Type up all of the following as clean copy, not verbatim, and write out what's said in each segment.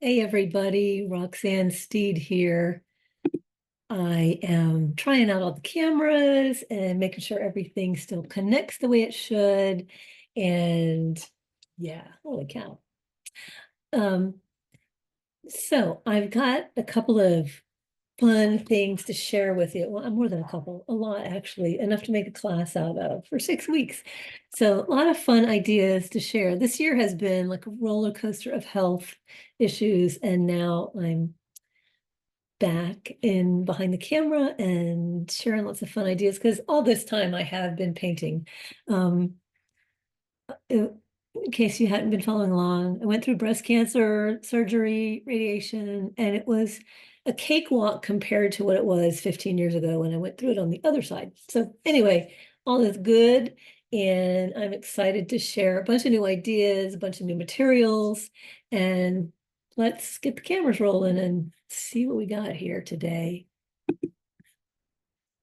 Hey everybody, Roxanne Steed here. I am trying out all the cameras and making sure everything still connects the way it should. And yeah, holy cow. Um, so I've got a couple of fun things to share with you. Well, more than a couple, a lot actually, enough to make a class out of for 6 weeks. So a lot of fun ideas to share. This year has been like a roller coaster of health issues, and now I'm back in behind the camera and sharing lots of fun ideas because all this time I have been painting. Um, in case you hadn't been following along, I went through breast cancer, surgery, radiation, and it was a cakewalk compared to what it was 15 years ago when I went through it on the other side. So anyway, all is good. And I'm excited to share a bunch of new ideas, a bunch of new materials, and let's get the cameras rolling and see what we got here today.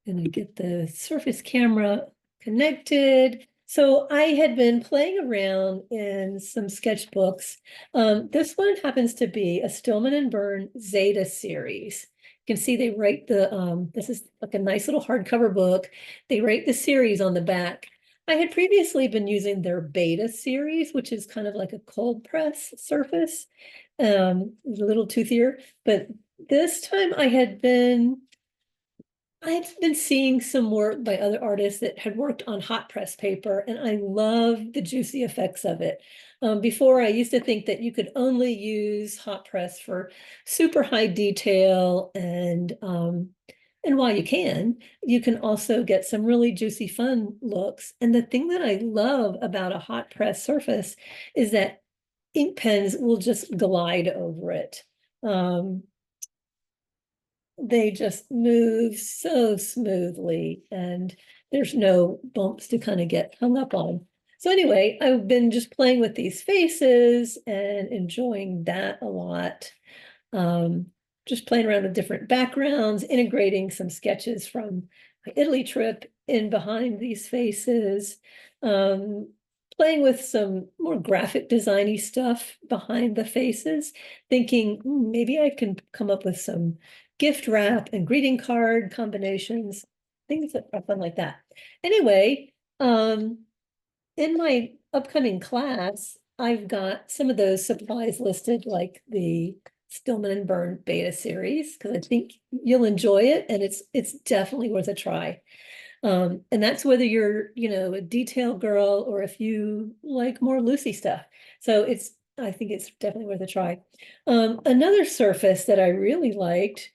Gonna get the Surface camera connected. So I had been playing around in some sketchbooks. This one happens to be a Stillman Birn Zeta series. You can see they write this is like a nice little hardcover book. They write the series on the back. I had previously been using their Beta series, which is kind of like a cold press surface, a little toothier. But this time I had been seeing some work by other artists that had worked on hot press paper, and I love the juicy effects of it. Before, I used to think that you could only use hot press for super high detail, and while you can also get some really juicy, fun looks. And the thing that I love about a hot press surface is that ink pens will just glide over it. Um, they just move so smoothly and there's no bumps to kind of get hung up on. So anyway, I've been just playing with these faces and enjoying that a lot. Um, just playing around with different backgrounds, integrating some sketches from my Italy trip in behind these faces, um, playing with some more graphic designy stuff behind the faces, thinking maybe I can come up with some gift wrap and greeting card combinations, things that are fun like that. Anyway, in my upcoming class, I've got some of those supplies listed, like the Stillman Birn Beta series, because I think you'll enjoy it, and it's definitely worth a try. And that's whether you're, a detail girl or if you like more Lucy stuff. So I think it's definitely worth a try. Another surface that I really liked,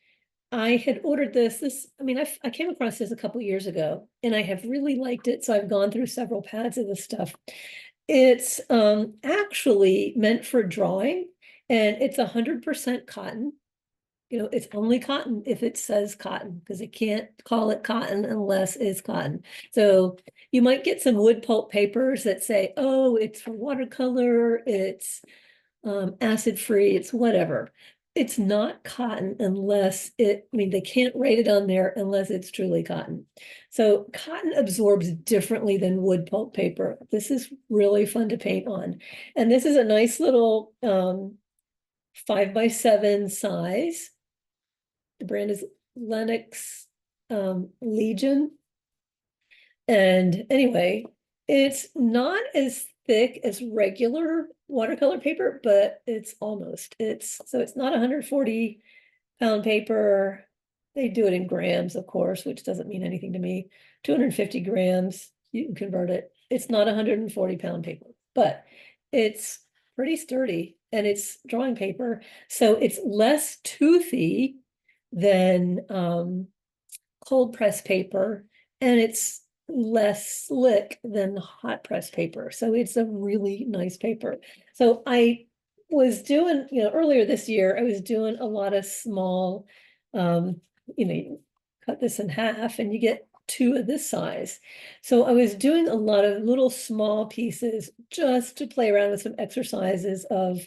I had ordered I came across this a couple years ago and I have really liked it. So I've gone through several pads of this stuff. It's actually meant for drawing, and it's 100% cotton. It's only cotton if it says cotton, because it can't call it cotton unless it's cotton. So you might get some wood pulp papers that say, oh, it's for watercolor, it's acid free, it's whatever. It's not cotton they can't write it on there unless it's truly cotton. So cotton absorbs differently than wood pulp paper. This is really fun to paint on. And this is a nice little 5x7 size. The brand is Lenox Legion. And anyway, it's not as thick as regular watercolor paper, but it's almost. It's not 140-pound paper. They do it in grams, of course, which doesn't mean anything to me. 250 grams, you can convert it. It's not 140-pound paper, but it's pretty sturdy and it's drawing paper. So it's less toothy than cold press paper, and it's less slick than hot press paper. So it's a really nice paper. So I was doing, earlier this year, I was doing a lot of small, you cut this in half and you get two of this size. So I was doing a lot of little small pieces just to play around with some exercises of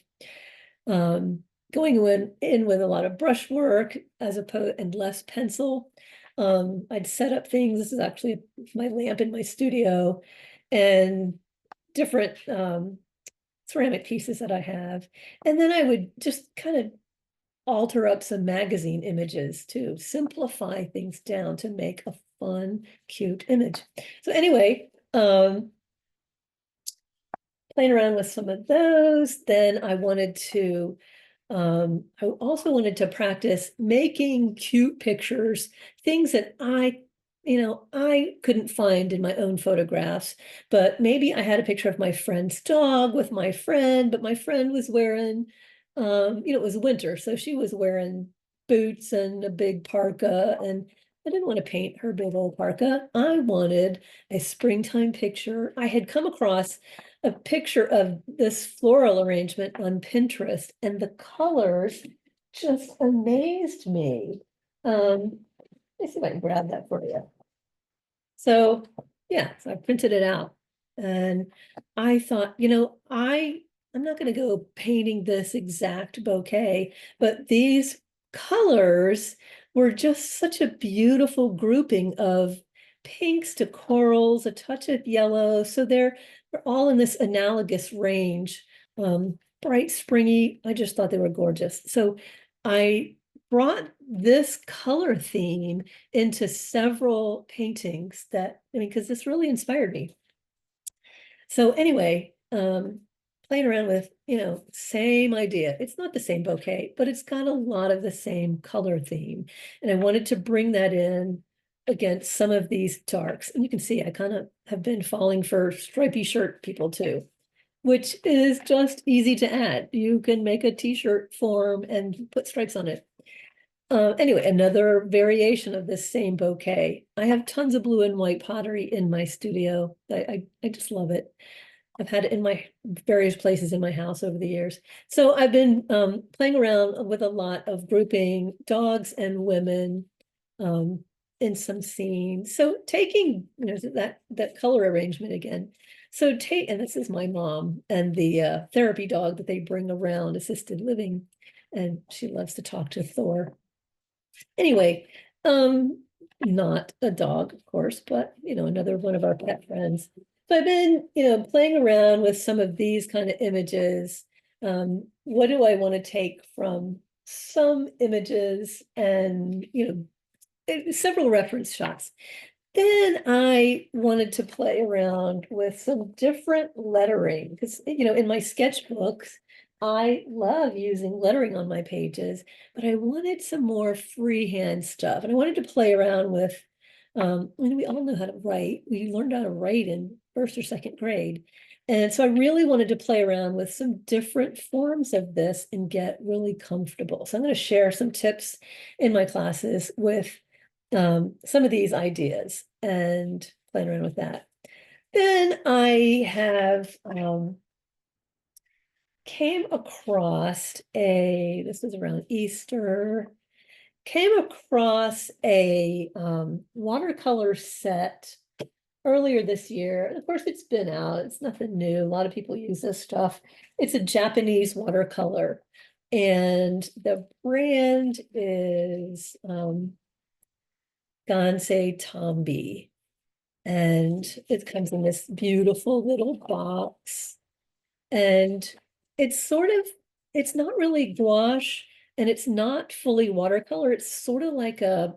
going in with a lot of brushwork as opposed and less pencil. I'd set up things. This is actually my lamp in my studio, and different ceramic pieces that I have. And then I would just kind of alter up some magazine images to simplify things down to make a fun, cute image. So anyway, playing around with some of those. Then I also wanted to practice making cute pictures, things that I couldn't find in my own photographs, but maybe I had a picture of my friend's dog with my friend, but my friend was wearing, it was winter, so she was wearing boots and a big parka, and I didn't want to paint her big old parka. I wanted a springtime picture. I had come across a picture of this floral arrangement on Pinterest, and the colors just amazed me. Let me see if I can grab that for you. So yeah, so I printed it out, and I thought, I'm not going to go painting this exact bouquet, but these colors were just such a beautiful grouping of pinks to corals, a touch of yellow. So they're all in this analogous range. Bright, springy. I just thought they were gorgeous. So I brought this color theme into several paintings because this really inspired me. So anyway, playing around with, same idea. It's not the same bouquet, but it's got a lot of the same color theme. And I wanted to bring that in against some of these darks. And you can see I kind of have been falling for stripy shirt people too, which is just easy to add. You can make a t-shirt form and put stripes on it. Anyway, another variation of this same bouquet. I have tons of blue and white pottery in my studio. I just love it. I've had it in my various places in my house over the years. So I've been playing around with a lot of grouping dogs and women in some scenes. So taking, that color arrangement again. So and this is my mom and the therapy dog that they bring around assisted living. And she loves to talk to Thor. Anyway, not a dog, of course, but another one of our pet friends. So I've been, playing around with some of these kind of images. What do I want to take from some images and, several reference shots. Then I wanted to play around with some different lettering because, in my sketchbooks, I love using lettering on my pages, but I wanted some more freehand stuff. And I wanted to play around with, we all know how to write. We learned how to write in first or second grade. And so I really wanted to play around with some different forms of this and get really comfortable. So I'm going to share some tips in my classes with some of these ideas and playing around with that. Then I have came across this was around Easter, came across a watercolor set earlier this year. And of course, it's been out. It's nothing new. A lot of people use this stuff. It's a Japanese watercolor. And the brand is Gansei Tombi. And it comes in this beautiful little box. And it's not really gouache and it's not fully watercolor. It's sort of like a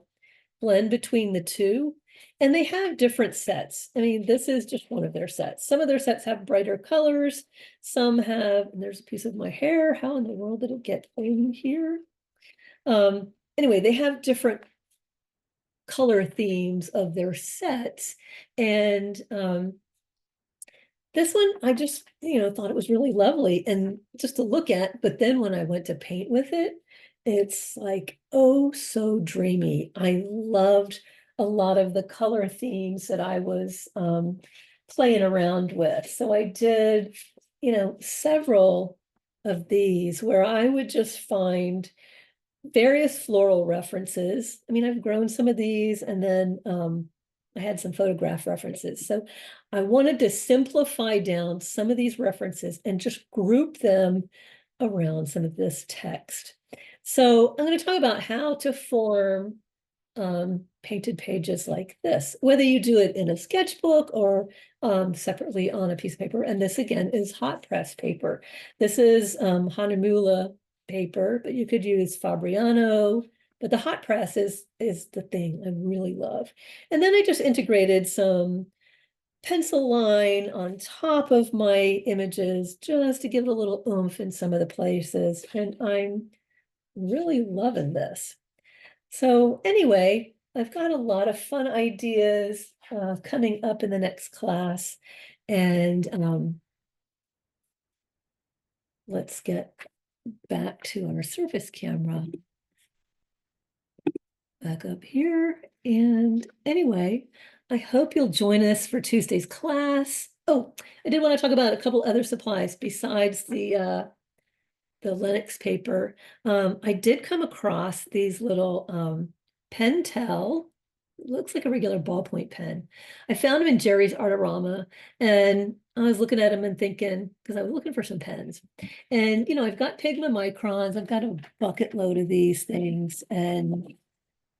blend between the two. And they have different sets. I mean, this is just one of their sets. Some of their sets have brighter colors. Some have, and there's a piece of my hair. How in the world did it get in here? Anyway, they have different color themes of their sets. And this one, I just, thought it was really lovely and just to look at. But then when I went to paint with it, it's like, oh, so dreamy. I loved a lot of the color themes that I was playing around with. So I did, several of these where I would just find various floral references. I mean, I've grown some of these and then I had some photograph references. So I wanted to simplify down some of these references and just group them around some of this text. So I'm going to talk about how to form painted pages like this, whether you do it in a sketchbook or separately on a piece of paper. And this again is hot press paper. This is Hahnemühle paper, but you could use Fabriano. But the hot press is the thing I really love. And then I just integrated some pencil line on top of my images just to give it a little oomph in some of the places. And I'm really loving this. So anyway, I've got a lot of fun ideas coming up in the next class. And let's get back to our surface camera. Back up here. And anyway, I hope you'll join us for Tuesday's class. Oh, I did want to talk about a couple other supplies besides the Lenox paper. I did come across these little Pentel, looks like a regular ballpoint pen. I found them in Jerry's Artorama, and I was looking at them and thinking, because I was looking for some pens. And, you know, I've got Pigma Microns, I've got a bucket load of these things, and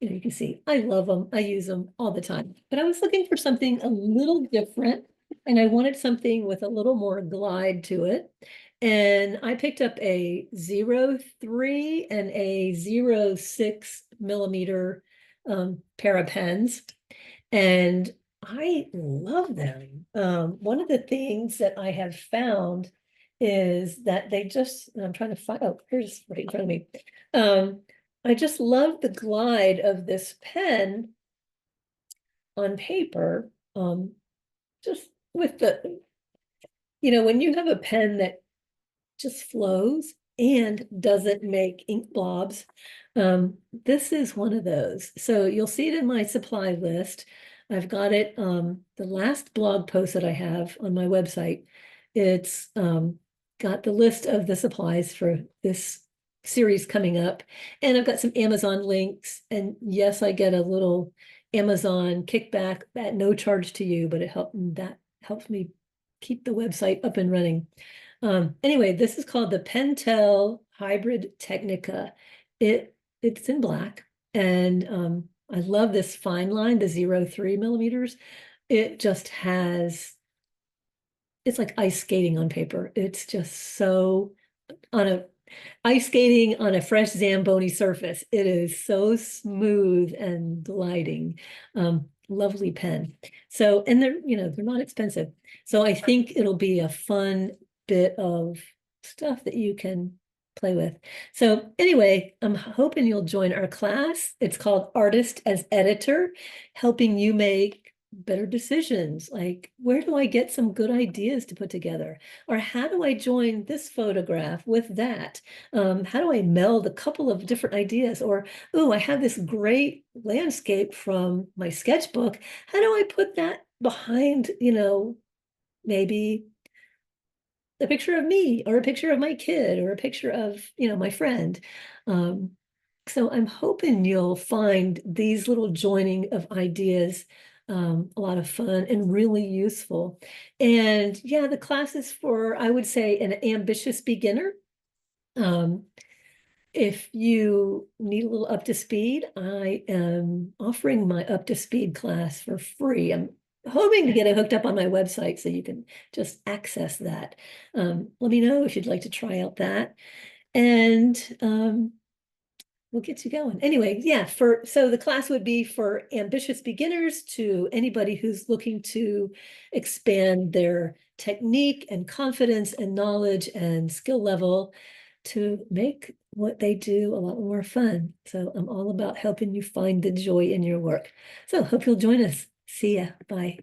you can see, I love them. I use them all the time. But I was looking for something a little different, and I wanted something with a little more glide to it. And I picked up a 0.3 and a 0.6 millimeter pair of pens. And I love them. One of the things that I have found is that they just, and I'm trying to find, oh, here's right in front of me. I just love the glide of this pen on paper. Just with the, you know, when you have a pen that just flows and doesn't make ink blobs, this is one of those. So you'll see it in my supply list. I've got it, the last blog post that I have on my website, it's got the list of the supplies for this series coming up. And I've got some Amazon links. And yes, I get a little Amazon kickback at no charge to you, but that helps me keep the website up and running. Anyway, this is called the Pentel Hybrid Technica. It's in black, and I love this fine line, the 0.3 millimeters. It just has, it's like ice skating on paper. It's just so ice skating on a fresh Zamboni surface. It is so smooth and gliding. Lovely pen. So, and they're not expensive. So I think it'll be a fun bit of stuff that you can play with. So anyway, I'm hoping you'll join our class. It's called Artist as Editor, helping you make better decisions. Like, where do I get some good ideas to put together? Or how do I join this photograph with that? How do I meld a couple of different ideas? Or, oh, I have this great landscape from my sketchbook. How do I put that behind, maybe a picture of me or a picture of my kid or a picture of, my friend. So I'm hoping you'll find these little joining of ideas a lot of fun and really useful. And yeah, the class is for, I would say, an ambitious beginner. If you need a little up to speed, I am offering my up to speed class for free. I'm hoping to get it hooked up on my website so you can just access that. Let me know if you'd like to try out that. And we'll get you going. Anyway, yeah, so the class would be for ambitious beginners to anybody who's looking to expand their technique and confidence and knowledge and skill level to make what they do a lot more fun. So I'm all about helping you find the joy in your work. So hope you'll join us. See ya. Bye.